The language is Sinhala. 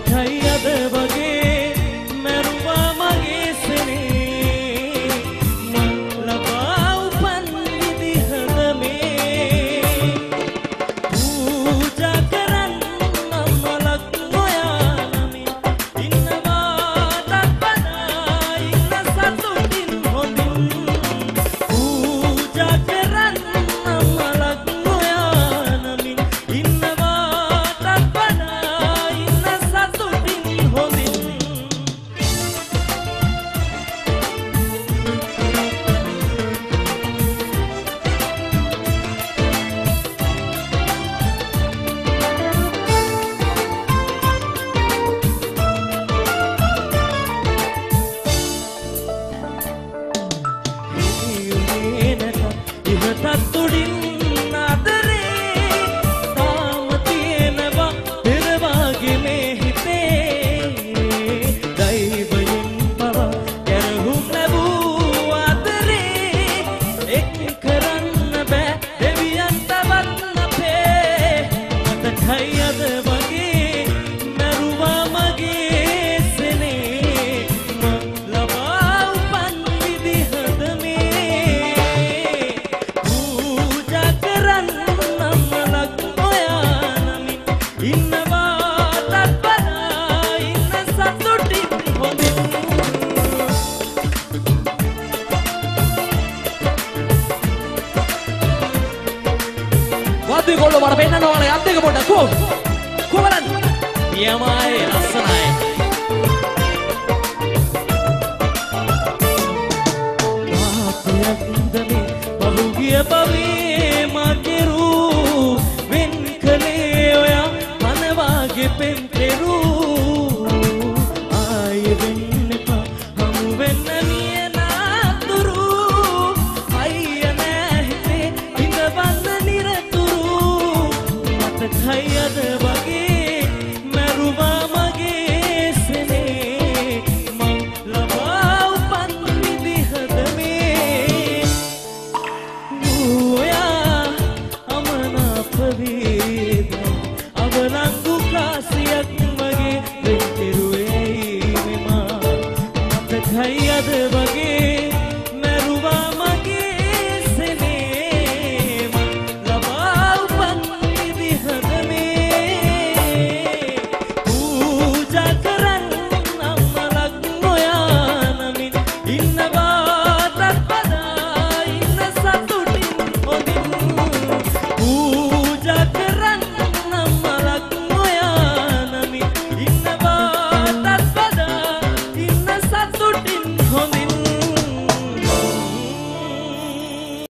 මතකයි අද වගේ මරුවා මගේ සනේ මන් ලබා උපන් විදිහද මේ පූජා කරන්න මලක් නොයානමින් ඉන්නවාටත් වඩා ඉන්න සතුටින් හොඳින් පූජා කරන්න මලක් නොයානමින් ඉන්නවාටත් වඩා ඉන්න සතුටින් හොඳින් ඉහතත් උඩින් ආදරේ තාම තියෙනවා පෙරවාගේ මේ හිතේ දෛවයෙන් පවා කැරහුම් ලැබූ ආදරේ එක් කරන්න බෑ දෙවියන්ටවත් අපේ මතකයි අද වගේ මරුවා මගේ සනේ මන් ලබා උපන් විදිහද මේ පූජා කරන්න මලක් නොයානමින් ඉන්නවාටත් වඩා ඉන්න සතුටින් හොඳින් වාද්‍ය කොල්ල මට පෙන්නන්න ඕනේ අත් දෙක පොඩ්ඩක් කොහොමද පියමයි ලස්සනයි පාපයක්දමේ පහුගිය බවේ මගෙරු වෙන් කළේ ඔයා මනවාගේ පෙම්